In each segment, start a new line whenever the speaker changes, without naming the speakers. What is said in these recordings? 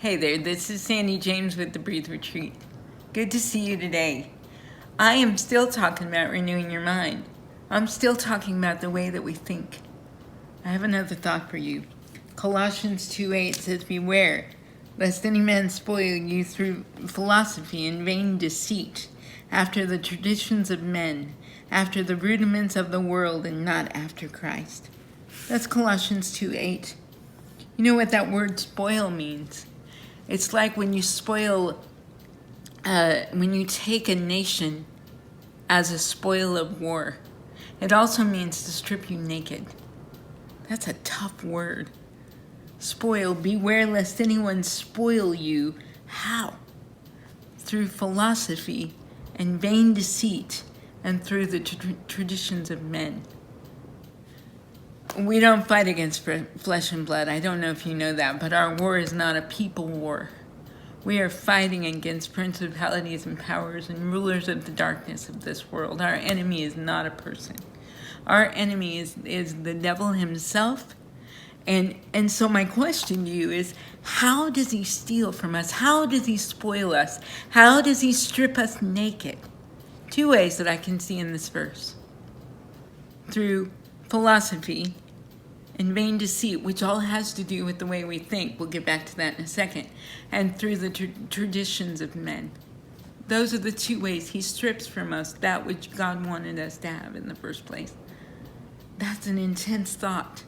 Hey there, this is Sandy James with the Breathe Retreat. Good to see you today. I am still talking about renewing your mind. I'm still talking about the way that we think. I have another thought for you. Colossians 2:8 says, "Beware, lest any man spoil you through philosophy and vain deceit, after the traditions of men, after the rudiments of the world, and not after Christ." That's Colossians 2:8. You know what that word spoil means? It's like when you spoil, when you take a nation as a spoil of war. It also means to strip you naked. That's a tough word. Spoil, beware lest anyone spoil you. How? Through philosophy and vain deceit, and through the traditions of men. We don't fight against flesh and blood. I don't know if you know that, but our war is not a people war. We are fighting against principalities and powers and rulers of the darkness of this world. Our enemy is not a person. Our enemy is the devil himself. And so my question to you is, how does he steal from us? How does he spoil us? How does he strip us naked? Two ways that I can see in this verse. Through philosophy and vain deceit, which all has to do with the way we think. We'll get back to that in a second. And through the traditions of men. Those are the two ways he strips from us that which God wanted us to have in the first place. That's an intense thought.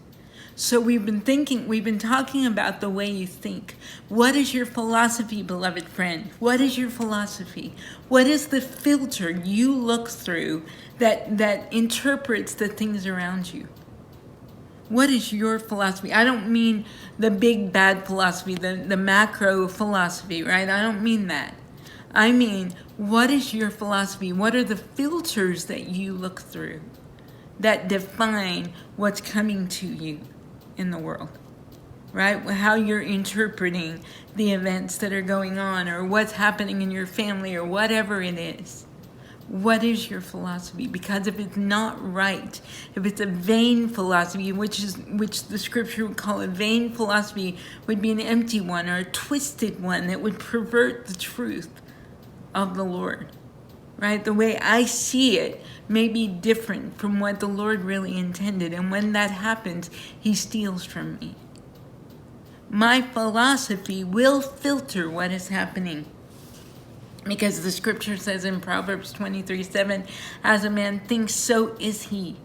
So we've been talking about the way you think. What is your philosophy, beloved friend? What is your philosophy? What is the filter you look through that interprets the things around you? What is your philosophy? I don't mean the big bad philosophy, the macro philosophy, right? I don't mean that. I mean, what is your philosophy? What are the filters that you look through that define what's coming to you in the world, right? How you're interpreting the events that are going on, or what's happening in your family, or whatever it is. What is your philosophy? Because if it's not right, if it's a vain philosophy, which the scripture would call a vain philosophy, would be an empty one or a twisted one that would pervert the truth of the Lord, right? The way I see it may be different from what the Lord really intended. And when that happens, he steals from me. My philosophy will filter what is happening. Because the scripture says in Proverbs 23:7, as a man thinks, so is he.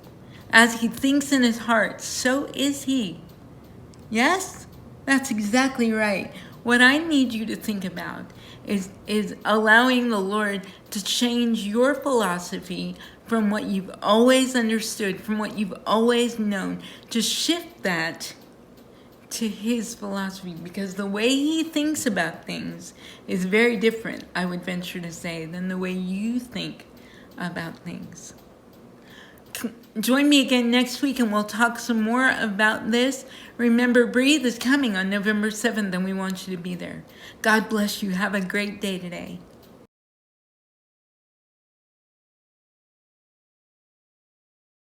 As he thinks in his heart, so is he. Yes, that's exactly right. What I need you to think about is allowing the Lord to change your philosophy from what you've always understood, from what you've always known, to shift that to his philosophy, because the way he thinks about things is very different, I would venture to say, than the way you think about things. Join me again next week and we'll talk some more about this. Remember, Breathe is coming on November 7th and we want you to be there. God bless you. Have a great day today.